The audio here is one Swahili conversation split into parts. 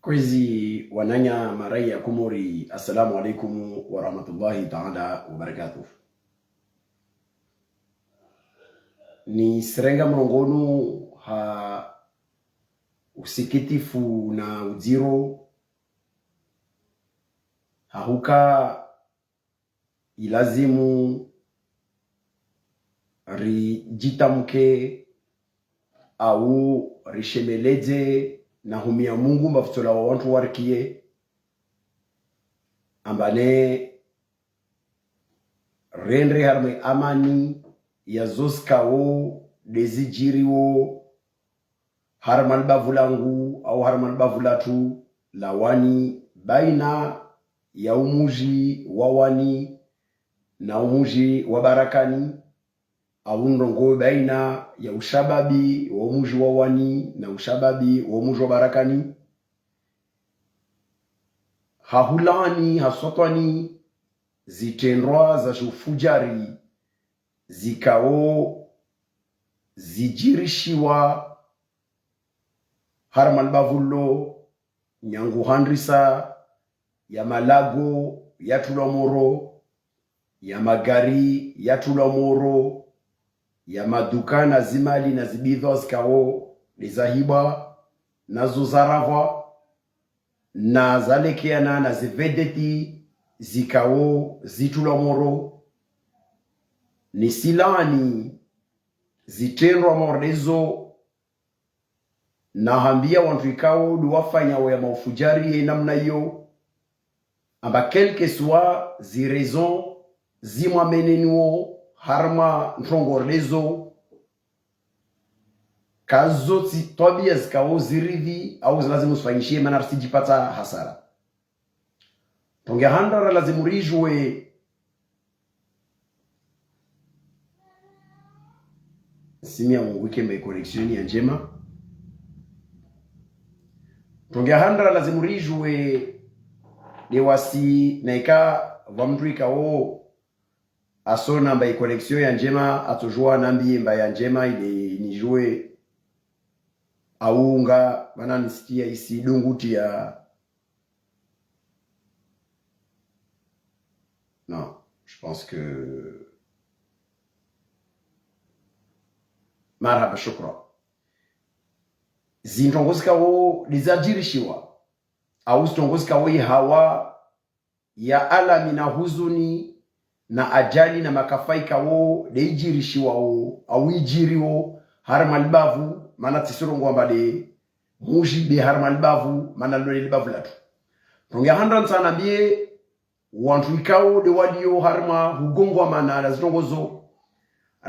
Kwezi wananya marai ya kumuri. Assalamu alaikum wa rahmatullahi ta'ala wa barakatuh. Ni serenga mrongonu ha usikitifu na uziro hahuka ilazimu rijitamke au rishemeleze na humia Mungu mbafutola wa wantu warikie ambane rendre harme amani ya zoskao dezijiriwo harman bavulangu au harman bavulatu lawani baina ya umuji wawani na umuji wa barakani au ndongo baina ya ushababi wa umuji wawani na ushababi wa umuji wa barakani hahulani hasotwani zitendwa za shufujari zikao zijirishiwa harman bavullo nyangu handrisa ya malago ya tulamoro ya magari ya tulamoro ya maduka na zimali na zibidho zikao lizahiba na zuzaravwa na zalekeana na zivedeti zikao zitulamoro ni silani zitendwa mordezo na hambia wantu ikao duwafanya ya maufujari ya namna hiyo amba quelque soit zi raison zimwa menenuo harma ntongorlezo kazo tobia zikao zirivi au lazimu usifanyishie maana sijipata hasara tonge handara lazimu rijwe simia mwike mbe connection ya njema tonge handara lazimu rijwe dewasi naika vamdrika o asona mba connexion ya njema atojua nambi mba ya njema ile nijue aunga maana nisikia isi dunguti ya non je pense que marhaba shukra zintongozika wo lizajirishiwa au zitongozika wo hawa ya alami na huzuni na ajali na makafaika wo deijirishiwa wo au ijiriwo harmalbavu mana tisirongo mbade muji de harmalbavu mana lole libavu latu tonga handran sana bie wantu ikao de wadio harma hugongwa mana na zitongozo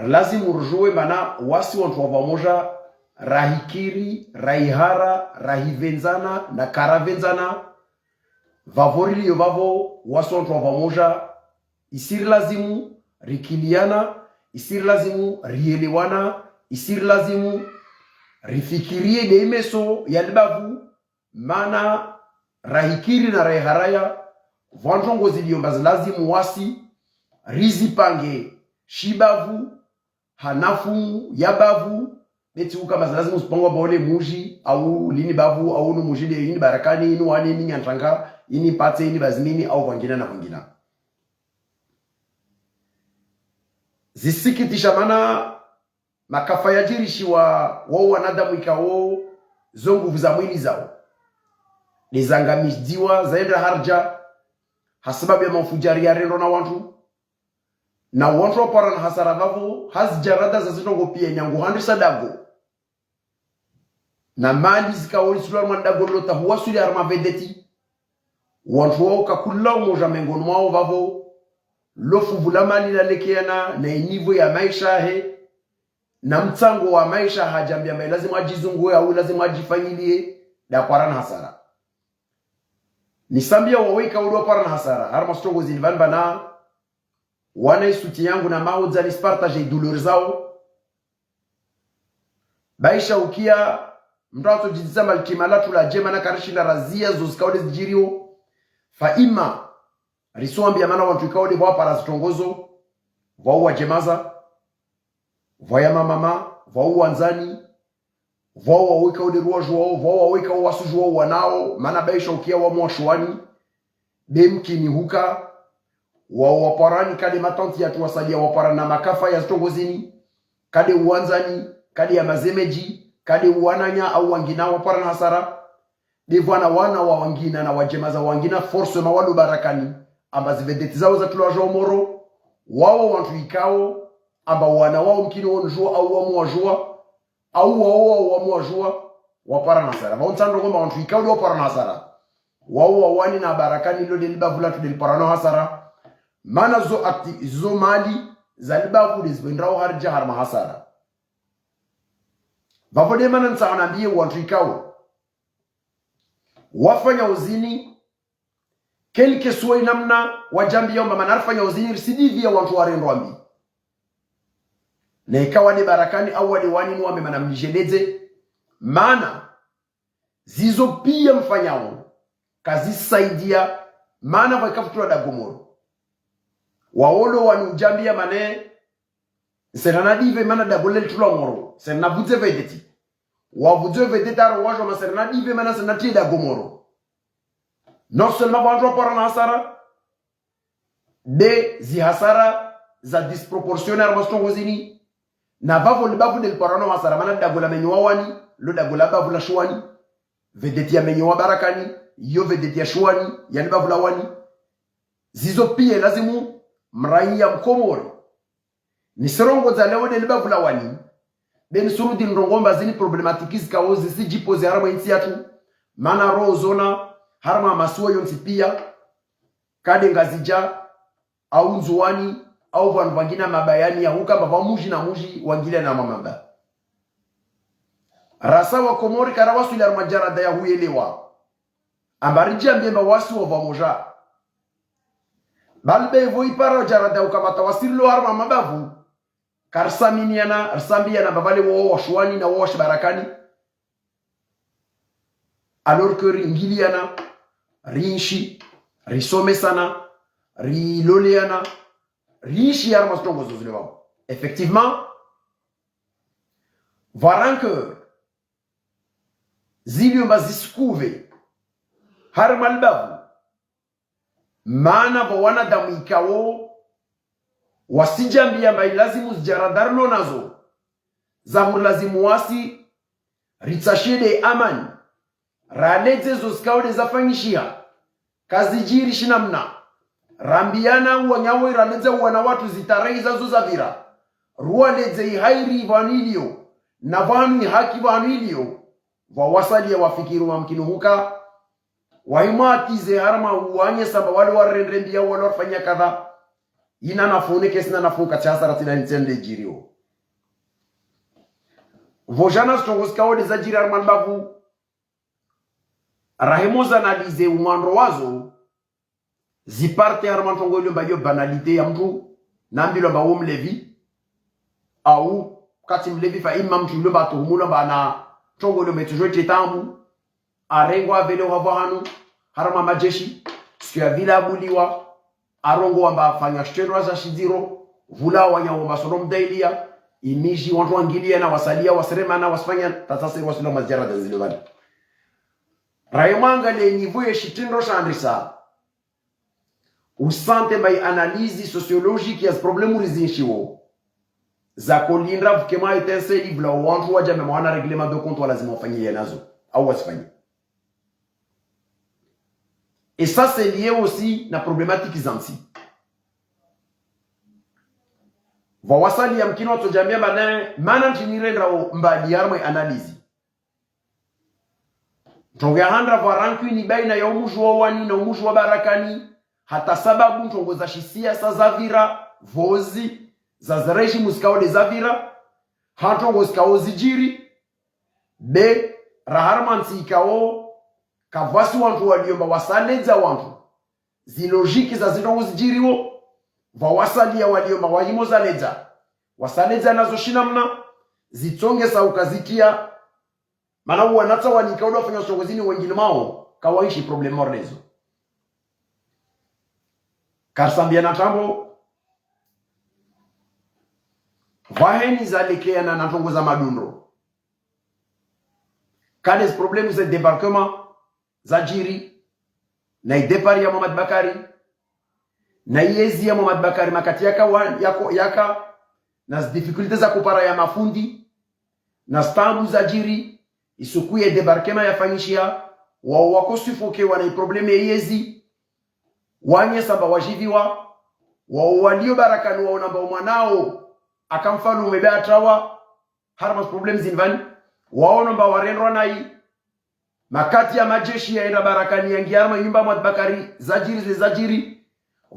lazimu rujue mana wasi wantu wamoja rahikiri raihara rahivenzana na karavenzana vavorili yo vavo wasi wantu wamoja isiri lazimu rikiliana isiri lazimu rielewana isiri lazimu rifikirie deimeso ya libavu mana rahikiri na raiharaya vantongo ziliomba lazimu wasi rizipange shibavu hanafu yabavu beti ukama lazimu usipangwa baole muji au lini bavu au no muji de ini barakani inu wani ini nyantanga ini pate ini bazimini au vangina na vangina zisikitisha mana makafa yajirishiwa wao wanadamu ikao zonguvu za mwili zao nizangamiziwa zaenda harja hasababu ya mafujari ya rendo na wantu na wantu wapara na hasara vavo hazijarada za zitongo pia nyangu handisa dago na mali zikao lisular mandago lota huwasuli arma vedeti wantu wao kakula umoja mengonu wao vavo lofu vulamani lalekeana na inivo ya maisha he na mtango wa maisha hajambia mai lazima ajizungue au lazima ajifanyilie da parana hasara nisambia waweka ulio parana hasara harma stongo zilvanba na wana isuti yangu na mauza nispartage douleur zao baisha ukia mtato jizama alkimalatu la jema na karishinda razia zozikaode zijirio fa ima riswambia mana wantu ikaode bwa para zitongozo vwa jemaza vwa ya mama vwa uwanzani vao waweka uderua juao vao waweka wasujua wanao maana baisha ukia wa mwashwani demkini huka wa waparani kade matanti ya tuwasalia waparana na makafa ya stongozini kade uwanzani kade ya mazemeji kade uwananya au wangina waparana hasara devwana wana wa wangina na wajemaza wangina force mawadu barakani amba zivedeti zao za tulaja omoro wao wantu ikao amba wana wao mkini onjua au wa mwajua au wao wa mwajua waparana hasara vauntsando ngoma wantu ikao waparana hasara wao wawani na barakani lo delibavula tu delparano hasara mana zo mali za libavu dizbendrao harja harma hasara vavode mana nsaanambie wantu ikao wafanya uzini kelke suwe namna wajambi yomba manarfanya uzini risidivi ya wantu warendwambi na ikawa ni barakani au wadi wani nuwame manamnijeleze mana zizo pia mfanyao kazi saidia mana wakafutua da gomoro waolo wanujambia mane serenadive mana da golel tula ngoro serenavuze vedeti wavuze vedeti aro wajo ma serenadive mana senati da gomoro non seulement wanjo para na hasara de zi hasara za disproportionne armastongozini na bavo libavu del parano hasara mana da gola menyo wani lo da gola bavu la shwani vedeti ya menyo barakani yo vedeti ya shwani yani bavu la wani zizo pia lazimu mraia mkomori ni serongo za leo del bavu la wani ben surudi ndongomba zini problematikizi kaozi si jipoze harama insi yatu mana roho zona harma masuwa yonsi pia kade ngazija au nzuwani au vandu vangina mabayani ya huka mbava muji na muji wangile na mamamba rasa wa komori karawasu ila majarada ya huyelewa ambariji mbemba wasi wa vamoja balbe vo ipara jarada ukamata wasilo harma mabavu karsaminiana arsambiana babale wo washwani na wo washbarakani alors que ringiliana rinshi risome sana riloleana rishi arma stongo zozuleva effectivement varanke zilio baziskuve harma albavu maana wana damu ikawo wasijambia mbai lazimu zijaradarlo nazo zamu lazimu wasi ritsashede amani raleze zoskaude zafanyishia kazi jiri shinamna rambiana wanyawe raleze wana watu zitarai zazo zavira rualeze ihairi vanilio na vanu haki vanilio wawasalia wafikiru wa mkinu huka waimatize harma uanye samba wale warendembia wale wafanya kadha ina nafune kesina nafuka chasara tina ntsende jirio vojana stongoskaude za jiri harma mbavu rahemoza analize umwando wazo ziparte harmantongo ile mbayo banalite ya mtu nambilo mba umlevi au kati mlevi fa imam mtu ile mba tuhumula bana tongo ile metujo tetambu arengwa vile wavahanu harama majeshi siku ya vila abuliwa arongo wamba afanya shtero za shidiro vula wanyawo masonom dailia imiji watu wangilia na wasalia wasrema na wasfanya tatase wasula mazjara da zilibani Raimanga le niveau ya shitindo shandrisa usante by analyse sociologique ya problemu rizinshiwo za kolindra vukema itense livla wantu waja memwana reglement de compte lazima wafanyie nazo au wasifanyie. Et ça c'est lié aussi na problématique zansi. Vawasali ya mkino tojambia mana ntinirendra mbadi yarma analyse. Tonga handra varanku ni baina ya umuju wa wani na umuju wa barakani hata sababu ntongo za shisia sa zavira vozi za zareshi musikao de zavira hatongo sikao zijiri be raharmansi ikao kavasi wantu waliomba wasaleza wantu zilogiki za zitongo zijiriwo vawasalia waliomba wajimo zaleza wasaleza nazo shinamna zitonge sa ukazikia mana wanata wanikaudo wafanya songozini wengine mao kawaishi problem mornezo karsambia na tambo vaheni zalekea na natongo za madundo quand les problèmes de débarquement zajiri na idepari ya Muhammad Bakari na yezi ya Muhammad Bakari makati yaka na difficultés za kupara ya mafundi na stambu zajiri isukuye débarquement ya fanyishia wako sufoke wana probleme yezi wanye samba wajiviwa walio barakani waona mbao mwanao akamfano umebea trawa harma problems invani waona mbao warendwa nai makati ya majeshi yaenda barakani yangi harma nyumba Muhammad Bakari zajiri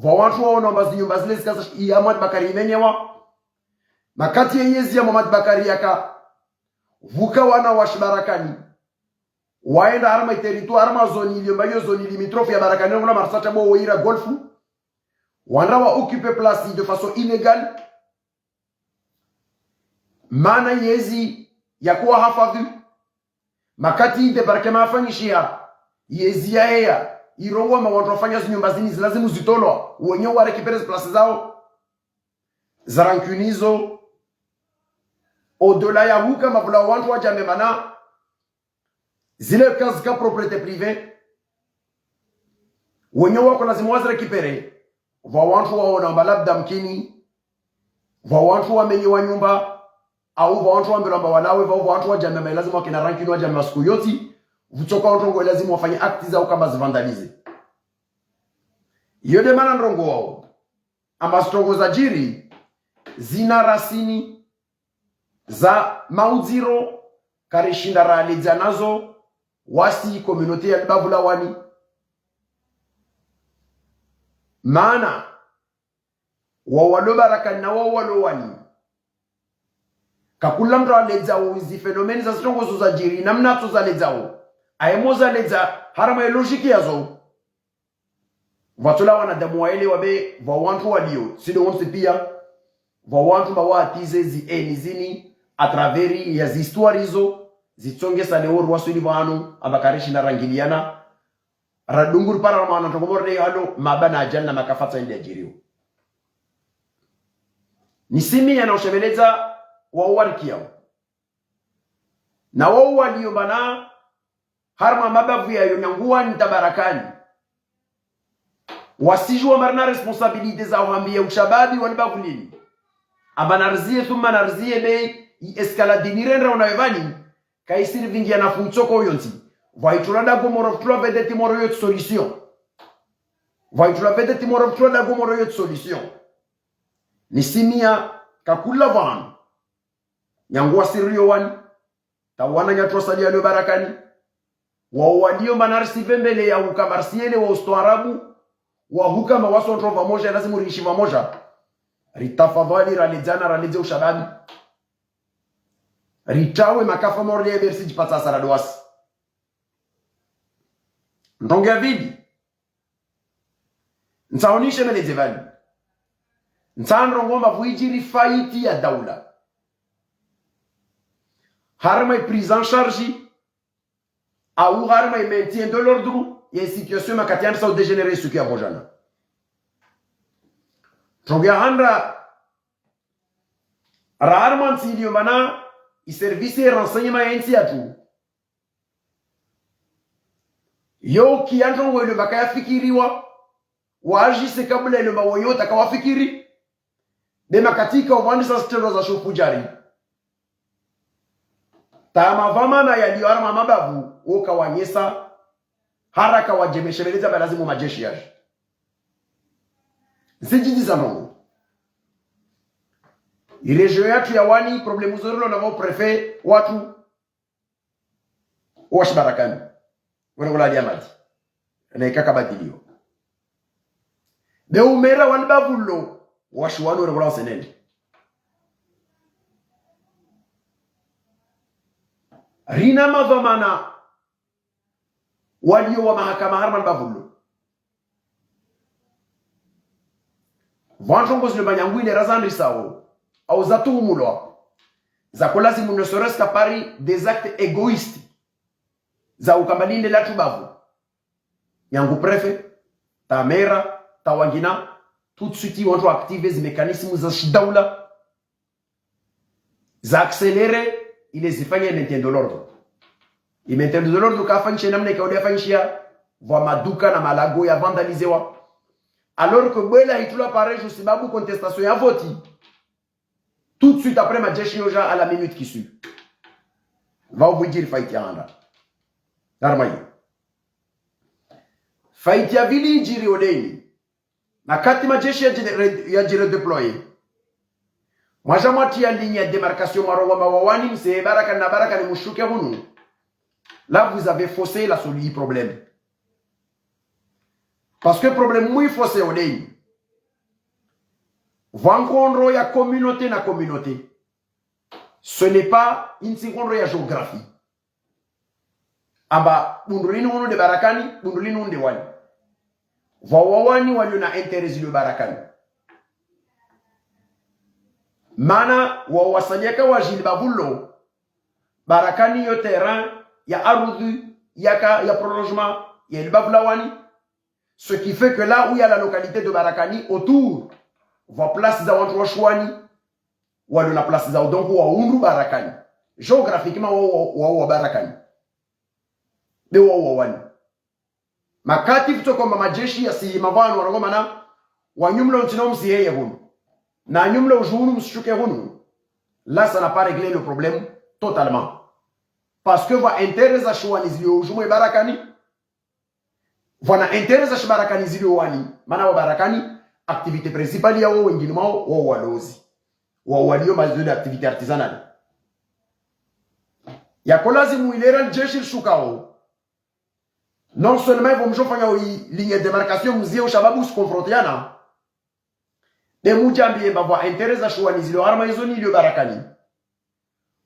watu waona mbao nyumba zile zikaza ya Muhammad Bakari imenyewa makati ya yezi ya Muhammad Bakari yaka vuka wana washbarakani waenda harma territoire harma zoni iliyo zoni limitrofe ya barakani ngona marsata bo waira golfu wana wa occuper place de façon illégale mana yezi ya kuwa hafadhi makati debarkema afanyishia yezi ya hea irongo ma watu wafanya nyumba zini zilazimu zitolwa wenyewe wa récupérer place zao zarankunizo au-delà ya huka mabula watu wa jamii mana zile kazi ka propriété privée wenyewe wako lazima wazi récupérer va watu waona labda mkini va watu wamenye wa nyumba au va watu ambao wanawe va watu wa jamii lazima wakina rankini wa jamii siku yote vutoka watu lazima wafanye acti zao kama zivandalize yode mana ndongo wao ama stongo za jiri zina rasini za mauziro karishinda raliza nazo wasi communauté ya Babula wani maana wawalo barakani na wawalo wani kakula mtu alezao hizi fenomeni za stongo za jiri namna tu za lezao ayemoza leza harama ya logiki yazo watula wanadamu waele wabe wawantu walio sido wonsi pia wawantu mawatize zi enizini atraveri ya zistoire hizo zitonge sane oru wasuli wanu abakarishi na rangiliana radunguru para mwana togomorde halo mabana ajana makafata ndi ajiriwa nisimi yanaoshemeleza wawarikiao na wao walio bana harma mabavu ya yonyangua nitabarakani wasijua marna responsabilite za uhambia ushababi walibavu nini abanarzie thumma narzie be escaladinirenra unayevani kaisiri vingia na funtsoko yonzi vaitulada gomoro tula vede timoro yot solution vaitula vede timoro tula gomoro yot solution nisimia kakula van nyangua sirio wani tawana nyatwa salia leo barakani wawadio manarsi vembele ya ukamarsiele wa ustoarabu wa huka mawaso ntrova moja lazima riishi mamoja ritafadhali ralejana raleje ushababi ritawe makafa morle ya bersi jipata saradoasi ndongea vidi nsaonishe meleze vali nsanrongoma vuijiri faiti ya daula harma prise en charge au harma maintien de l'ordre ya situation makatiana sa dégénérer ce qui a bojana ndongea handra rarement silio mana i service renseignement yensi atu yo kianjo wele bakaya fikiriwa waajise kabla ile mawoyota kawafikiri dema katika uwandisa stendo za shufujari tama vamana yaliyo arma mabavu ukawanyesa haraka wajemesheleza balazimu majeshi yaje zijiji za Mungu irejo yatu ya wani problemu zorolo na wao prefet watu washbarakani wanagola diamati na ikaka badilio de umera walbavulo washwano wanagola senende rina madhamana walio wa mahakama harman bavulo vanjongo zile banyangwile razandri sawo au zatumulwa za kulazimu ne serait capari des actes égoïstes za ukambalinde la tubavu yangu préfet ta mera ta wangina tout de suite on doit activer les mécanismes za shidaula za accélérer il les ifanye maintien de l'ordre Imetendo de l'ordre kafanyisha namna ikaodia fanyishia vwa maduka na malago ya vandalizewa. Alors que bwela hitula pareil je sababu contestation ya voti. Tout de suite après majeshi yoja à la minute qui suit. Va vous dire fight ya handa. Darmayi. Fight ya vili jiri odeni. Na kati majeshi ya jire deploye. Mwajamati ya ligne ya démarcation marowa mawawani mse baraka na baraka ni mushuke hunu. Là, vous avez faussé la solution problème. Parce que le problème, oui, faussé au début. Vankondro ya communauté na communauté. Ce n'est pas une seconde ya géographie. Amba, bundulini hunu de barakani, bundulini hunu de wani. Wawawani wali na intérêt de barakani. Mana, wawasanyaka wajili babulo. Barakani yo terrain, ya arudhu, ya prolongement, ya ilbavlawani. Ce qui fait que là où il y a la localité de Barakani, autour, va place za watu wa Shwani, wale na place za donc wa undu Barakani. Géographiquement wa Barakani. De wa wani. Makati kutoka majeshi ya si mavano wanagoma na wanyumla ntino msiyeye hunu. Na nyumla ujuru mshuke hunu. Là ça n'a pas réglé le problème totalement. Parce que va intérêt za Shwani zilio ujumwe Barakani. Wana intérêt za Barakani zilio wani. Mana wa Barakani activité principale ya wengine mao wa walozi. Wa walio mazoezi de activité artisanale. Ya kolazi muilera jeshi shukao. Non seulement ils vont mjofanya ligne de démarcation mzie au shababu se confrontiana. De mujambi mbavwa intérêt za Shwani zilio arma hizo ni Barakani.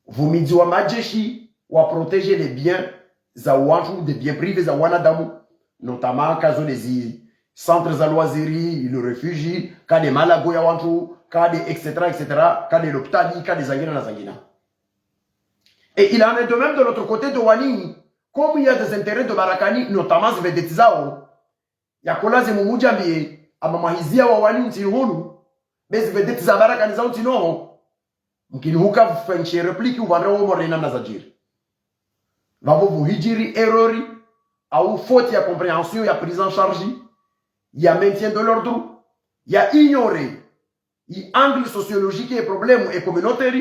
Vumidzi wa majeshi wa protéger les biens za watu, des biens privés za wanadamu, notamment kazo les centres za loiserie, le refuge, ka de malago ya watu, ka de etc. ka de l'hôpital, ka de zangina na zangina. Et il en est de même de l'autre côté de Wani, comme il y a des intérêts de Barakani, notamment z vedetizao, ya kolazi mumujambi amamahizia wa Wani ntihunu, bez vedetiza Barakani za ntinoho, mkini huka fenche repliki uvandra wa morena na zajiri. Vavo vuhijiri errori, au faute ya compréhension, ya prise en charge, ya maintien de l'ordre, ya ignorer, y angle sociologique et problème et communautaire,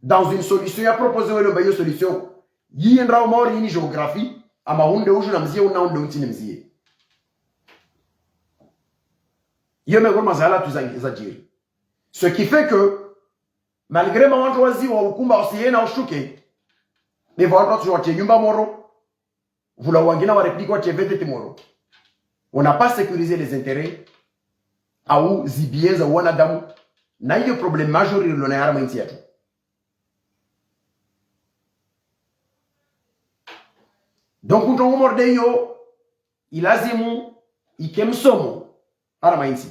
dans une solution, ya proposer une meilleure solution, y en raumor y géographie, ama hunde uju na mzie una hunde utine mzie. Yeme goma zala tu zajiri. Ce qui fait que, malgré ma wantoazi wa ukumba osiye na ushuke, mais voilà toujours à Yumba Moro. Vous la wangina wa réplique wa Tchevete Moro. On n'a pas sécurisé les intérêts. Aou zibiye za wanadamu. Na hiyo problème majeur il l'on a harma inti yatu. Donc on morde yo ilazimu ikemsomo harma inti.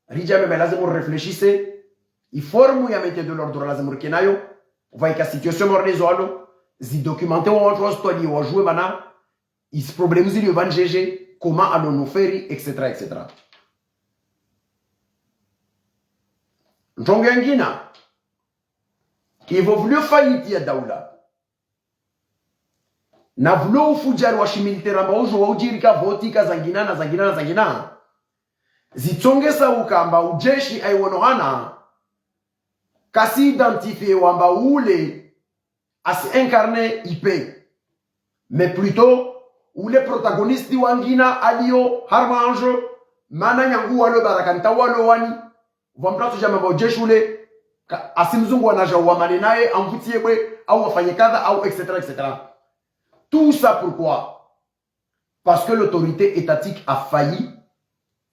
Rijame me lazimu réfléchissez. Il forme ya mette de l'ordre lazimu kenayo. Va ika situation morde zoalo. Si documenter ou autre chose, ou jouer maintenant, il se problème si le van GG, comment allons-nous faire, etc., etc. Njongengina, il va vouloir faillite ya daula. Na vouloir fujar wa shimilitaire amba ujo wa ujirika voti ka zangina na zangina na zangina. Zitongesa ukamba ujeshi aiwonohana. Kasi identifié wamba ule à s'incarner IP. Mais plutôt, où les protagonistes wangina alio harmanjo mana nyangu walo barakanta walo wani vamplatu jama bojeshule asimzungu wanaja wamane naye amvutiebwe au wafanye kadha au etc. Tout ça pourquoi? Parce que l'autorité étatique a failli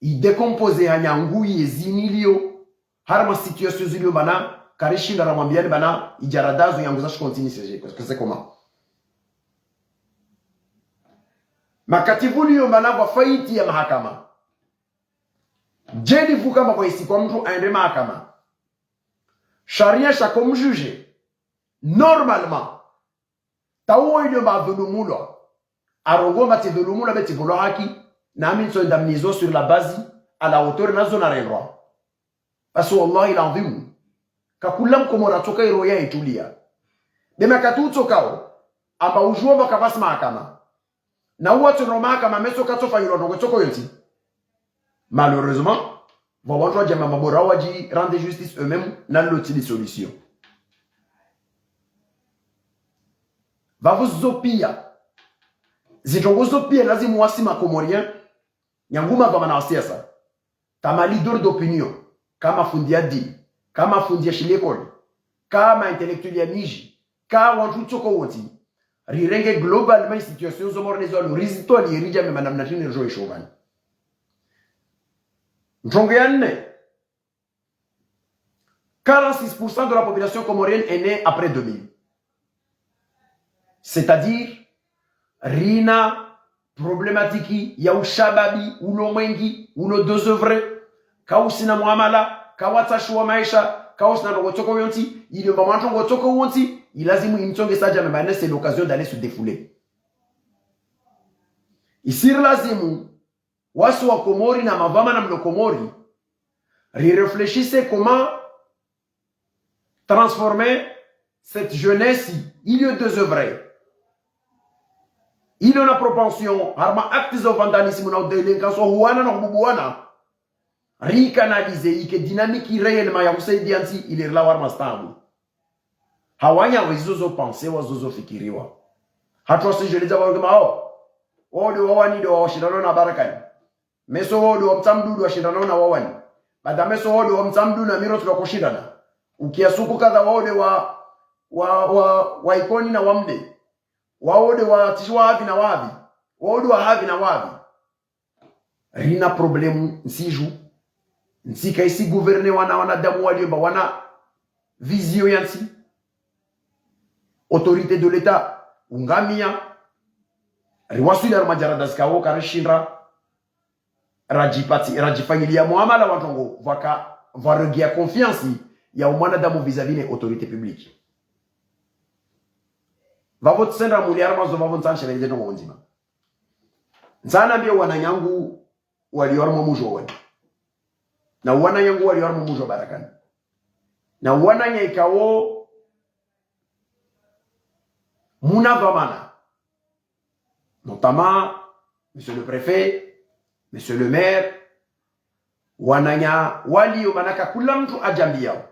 il décomposer hanyangu yezinilio harma situation zilio bana Karishi na ramambiani bana ijaradazo yanguzashi continue CG parce que c'est comment makatibu liyo bana kwa faiti ya mahakama jeli vuka maboisi kwa mtu aende mahakama sharia shako mjuge normalement tawo ile mavulumulo arongo mati vulumulo beti vulo haki na aminso indemnizo sur la base à la hauteur na zone à droit parce que wallahi l'envie kakulam komora toka iroya itulia dema katuto kao aba ujua bakavasi mahakama na watu no mahakama meso katofa yiro no toko yonti malheureusement vont watu jama mabora waji rendre justice eux-mêmes na loti de solution va vous opia zitongozo pia lazima wasima komorien nyanguma kama na siasa kama leader d'opinion kama fundi ya dini kama fundi ya shilekoni kama intellectuel ya miji kama watu toko wote rirenge global ma situation zo mornezo rizito ali rija me manamna tini roe shogan ntongo ya nne 46% de la population comorienne est née après 2000. C'est-à-dire rina problematiki ya ushababi uno mwengi uno dozevre kausina muamala kawatashwa maisha kausina ngotoko yonti ile mamanto ngotoko wonti ilazimu imtonge saja mbane c'est l'occasion d'aller se défouler ici lazimu wasu wa Komori na mavama na mlokomori réfléchissez comment transformer cette jeunesse il y a deux œuvres. Il y a une propension à actes de vandalisme ou de délinquance ou recanaliser que dynamique réellement ya kusaidiansi il est là warma stable. Hawanya wezozo penser wazozo fikiriwa. Hatu wasijeleza kama wale wawani ndio washindano na barakani. Meso wale wa mtamdudu washindano na wawani. Baada meso wale wa mtamdudu na miro tunakoshindana. Ukiasuku kadha wale wa ikoni na wamde. Waode wa tishwa havi na wavi. Waode wa havi na wavi. Rina problemu nsiju. Nsika isi gouverne wana damu waliomba wana vision yansi. Autorité de l'État ungamia. Riwasuli ya majarada zikawo karishindra. Rajifanyilia muamala watongo. Varegia confiance ya umwana damu vis-à-vis les autorités publiques. Vavot sendra muliarma zo vavot sanshere zeto ngonzima. Nzana bia wananyangu waliorma mujo wani. Na wananyangu waliorma mujo barakani. Na wananya ikawo muna vamana. Notamment monsieur le préfet, monsieur le maire, wananya wali manaka kula mtu ajambia.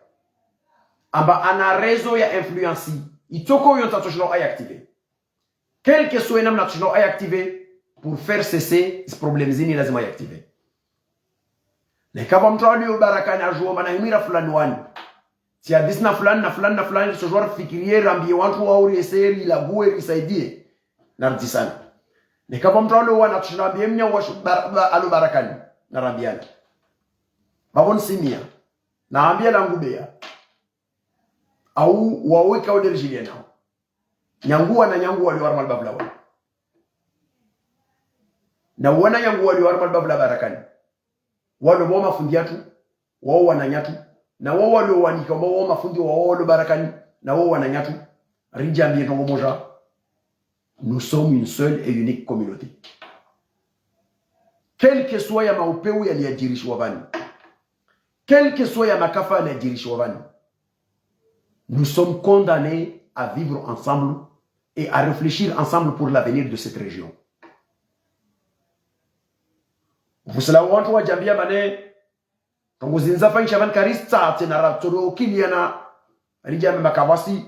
Amba ana rezo ya influence. Itoko yon tatoshino ay activé. Quel que soit nam tatoshino ay activé pour faire cesser ce problème zini lazima ay activé. Ne kama mtu alio barakani ajuo manahimira fulani wani. Si adisna fulani na fulani na fulani sojor fikirie rambi wantu wa uri eseri la guwe risaidie nardisana. Ne kama mtu alio wana tatoshino ambiye mnya wa alu barakani na rambiana. Babon simia na ambia langubea. Au waweka oderjilia nao. Nyangua na nyangua waliwarma albabla wali. Na wana nyangua waliwarma albabla barakani. Walo wama fundiatu, wao wananyatu. Na wao walo wanika wao mafundi wao barakani. Na wao wananyatu. Rijambi ntongo moja. Nous sommes une seule et unique communauté. Quel que soit ya maupeu ya liajirishi wabani. Quel que soit ya makafa ya liajirishi wabani. Nous sommes condamnés à vivre ensemble et à réfléchir ensemble pour l'avenir de cette région. Vous savez, on va dire que quand vous êtes en train de karista tenara toro kiliana rijame makawasi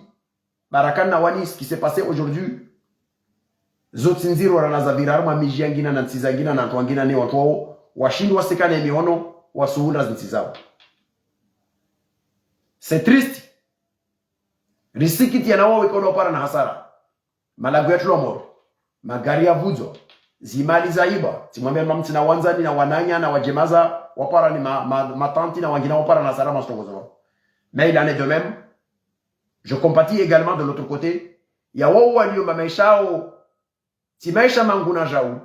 barakana wani ce qui s'est passé aujourd'hui zotinziro wana zavira ma miji yangina na ntsizangina na twangina ni watu wao washindwa sekane miono wasuhunda zintsizao. C'est triste. Risikiti yanawo ikono para na hasara. Malago yetu lomoro. Magari ya vuzo. Zimali zaiba. Timwambia mamti na wanzani na wananya na wajemaza. Wapara ni matanti na wangina wapara na hasara mastongozo. Mais il en est de même. Je compatis également de l'autre côté. Ya wao walio mameishao. Timaisha manguna jau.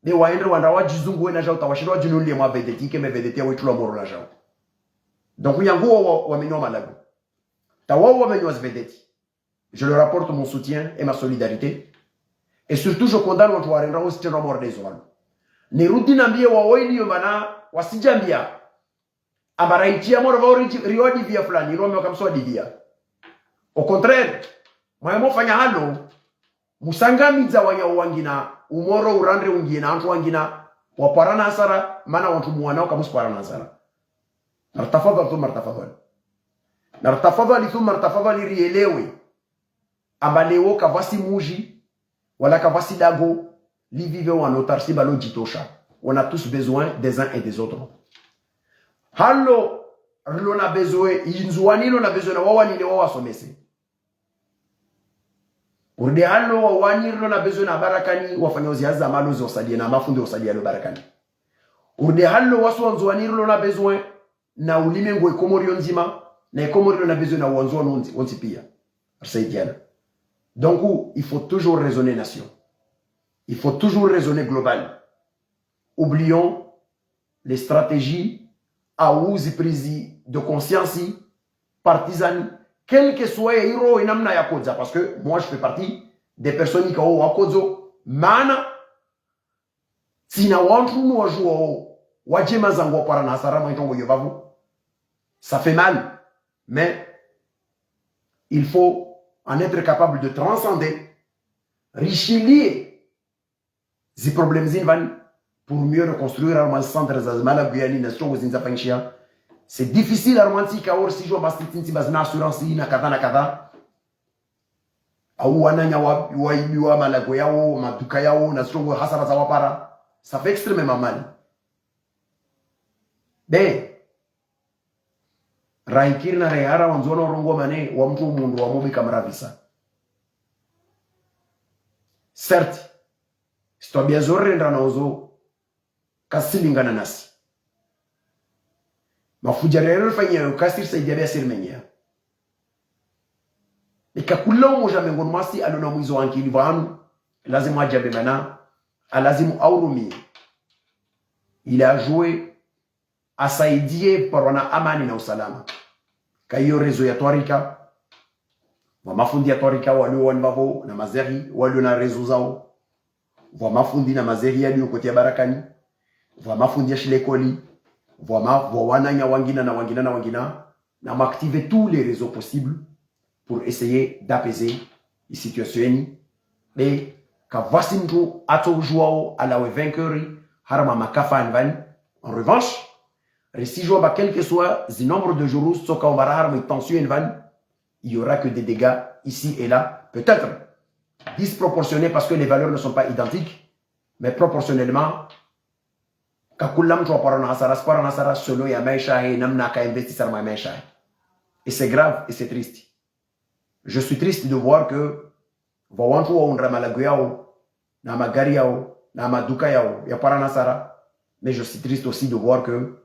Ne waendre wandawa jizungu na jau. Tawashirwa jinulie mwa vedeti. Keme vedeti ya wetu lomoro la jau. Donc uyanguo wamenyo malago. Je leur apporte mon soutien et ma solidarité. Et surtout, je condamne notre warenda au système mort des oies. Ne rudina mbie wa oili yomana wasijambia. Amaraiti amor va rio divia fulani, iro meokamso divia. Au contraire, moi mo fanya halo, musangamiza wanya wangina umoro urandre ungina antu wangina waparana hasara mana wantu muwanao kamusparana hasara nartafadhal thumma nartafadhal rielewe amba leo kavasi muji wala kavasi dago li vive en autarcie balo jitosha. On a tous besoin des uns et des autres. Hallo l'on a besoin inzuani l'on a besoin wawani le wawasomese. Urde hallo wawani l'on a besoin na barakani wafanya ziaza malo zosalie na mafundi osalie lo barakani. Urde hallo wasu nzuani l'on a besoin na ulimengo ikomorio nzima na ikomorio l'on a besoin na wanzo nonzi pia. Arsaidiana. Donc il faut toujours raisonner nation. Il faut toujours raisonner global. Oublions les stratégies à ouzi prise de conscience partisane, quel que soit héros et namna ya kodza, parce que moi je fais partie des personnes qui ont wakodzo mana sina wantu no wajuo wajema zango para na sara mwitongo yobavu. Ça fait mal, mais il faut en être capable de transcender richelier les problèmes zinvan pour mieux reconstruire un centre zazmala guyani na strongo zinzafanyishia. C'est difficile à romantique à si je m'assisti bazna assurance na kadha au wananya wa malago yao maduka yao na strongo hasara za wapara. Ça fait extrêmement mal. Ben raikiri na rehara wanzona rongo mane wa mtu mundu wa mobi kamravisa. Certes, sitwabia zorre ndana ozo kasilingana nasi. Mafujarero fanya ukasir saidia sirmenya. Nikakula moja miongoni mwasi alona mwizo ankili vanu lazima ajabe mana alazimu aurumi. Il a joué asaidie parwana amani na usalama. Kayo rezo ya Twarika wa mafundi ya Twarika walio wanbavo na mazeri walio na rezo zao wa mafundi na mazeri yalio kotia barakani wa mafundi ya shilekoli wa wananya wangina na m'activer tous les réseaux possibles pour essayer d'apaiser la situation et kavasi mtu ato jouao à la vainqueur harama makafa anvani. En revanche, si je vois quel que soit le nombre de jours il y aura que des dégâts ici et là, peut-être disproportionnés parce que les valeurs ne sont pas identiques, mais proportionnellement, et c'est grave et c'est triste. Je suis triste de voir que mais je suis triste aussi de voir que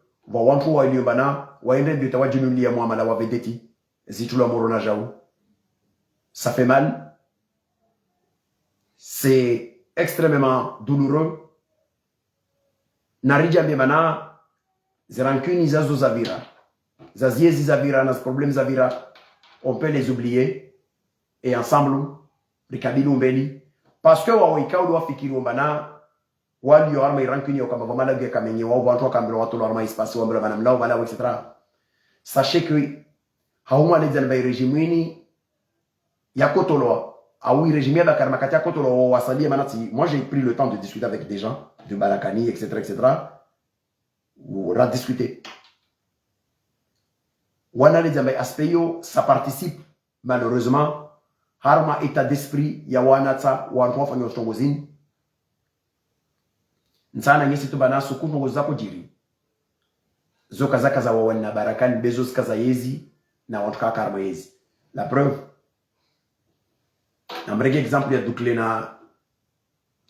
ça fait mal. C'est extrêmement douloureux. Narija Bemana, Zerankuni Zazo Zavira. Zaziezi Zavira, nos problèmes Zavira, on peut les oublier. Et ensemble, Rikabilu Mbeli. Parce que Wawika ou Wafikiru Mbana, wali yo arma irankuni yo kama vamala ge kamenye wa watu wakambira watu arma espace wa mbele banamlao bala etc. Sachez que hauma les alba régimini ya kotolo au régime ba karmakati ya kotolo wasali manati. Moi j'ai pris le temps de discuter avec des gens de Barakani etc. ou rediscuter. Wana les alba aspeyo ça participe malheureusement harma état d'esprit ya wanata watu wafanya stongozini. Nsana ngesi tu bana sukumu zako jiri zoka zaka za wawana Barakani bezos kaza yezi na watu kaka karma yezi. La preuve namrege exemple ya Dukle na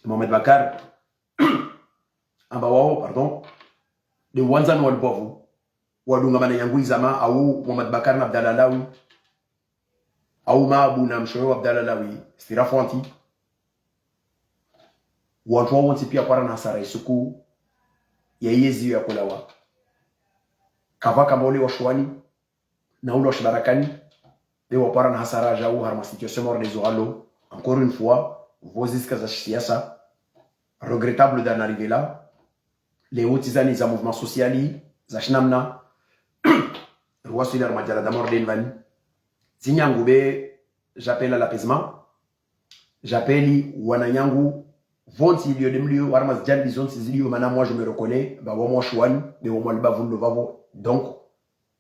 Mohamed Bakar amba wao pardon de wanzan wal bovu wadunga mana yangu izama au Mohamed Bakar na Abdalalawi au Maabu na Mshoyo Abdalalawi stirafonti watu wao pia kwa na hasara isuku ya yezi ya kulawa kavaka mbole wa shwani na ulo wa Barakani de wapara na hasara jau harma situation mort des oralo. Encore une fois vos iskaza siasa regrettable d'en arriver là. Les hautisani za mouvement sociali za shinamna roi sular majala da mort d'envani zinyangube. J'appelle à l'apaisement. j'appelle wananyangu vonti ilio demlio warma zjandi zonti zilio mana moi je me reconnais ba wa moi chouani be wa moi le bavun le vavo donc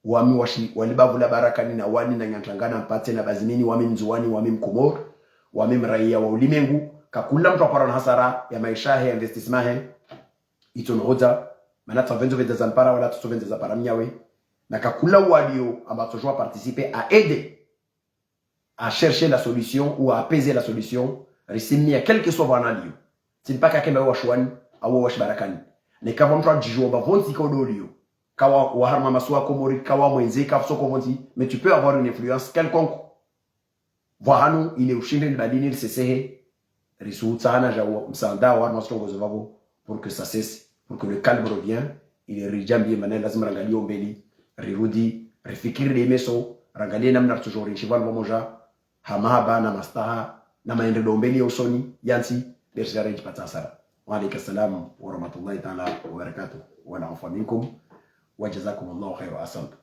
wami washi walibavu la barakani na wani na nyantangana mpate na bazimini wami mzuwani wami mkomor wami mraia wa ulimengu kakula mtu akora na hasara ya maisha ya investissement itonohoza mana tavenzo veda zampara wala tutovenzo za paramnyawe na kakula walio ambato joa participer à aider à chercher la solution ou à apaiser la solution risimi ya quel que soit vanalio c'est pas kakemba wa shwani au wa barakani ne kava mtu ajijua bavonzi kodolio kawa waharma maswa komori kawa mwenze kafsoko vonzi mais tu peux avoir une influence quelconque vohanu ile ushinde badini sesehe risutana jawo msanda wa mastongo zovavo pour que ça cesse pour que le calme revienne ile rijambi maneno lazima rangalio mbeli rirudi rifikiri lemeso rangalie namna toujours chival moja hamaba na mastaha na maendeleo mbeli usoni yansi berjare jipata sara wa alaykum assalam wa rahmatullahi ta'ala wa barakatuh wa na'afu minkum وجزاكم الله خير وأحسنتم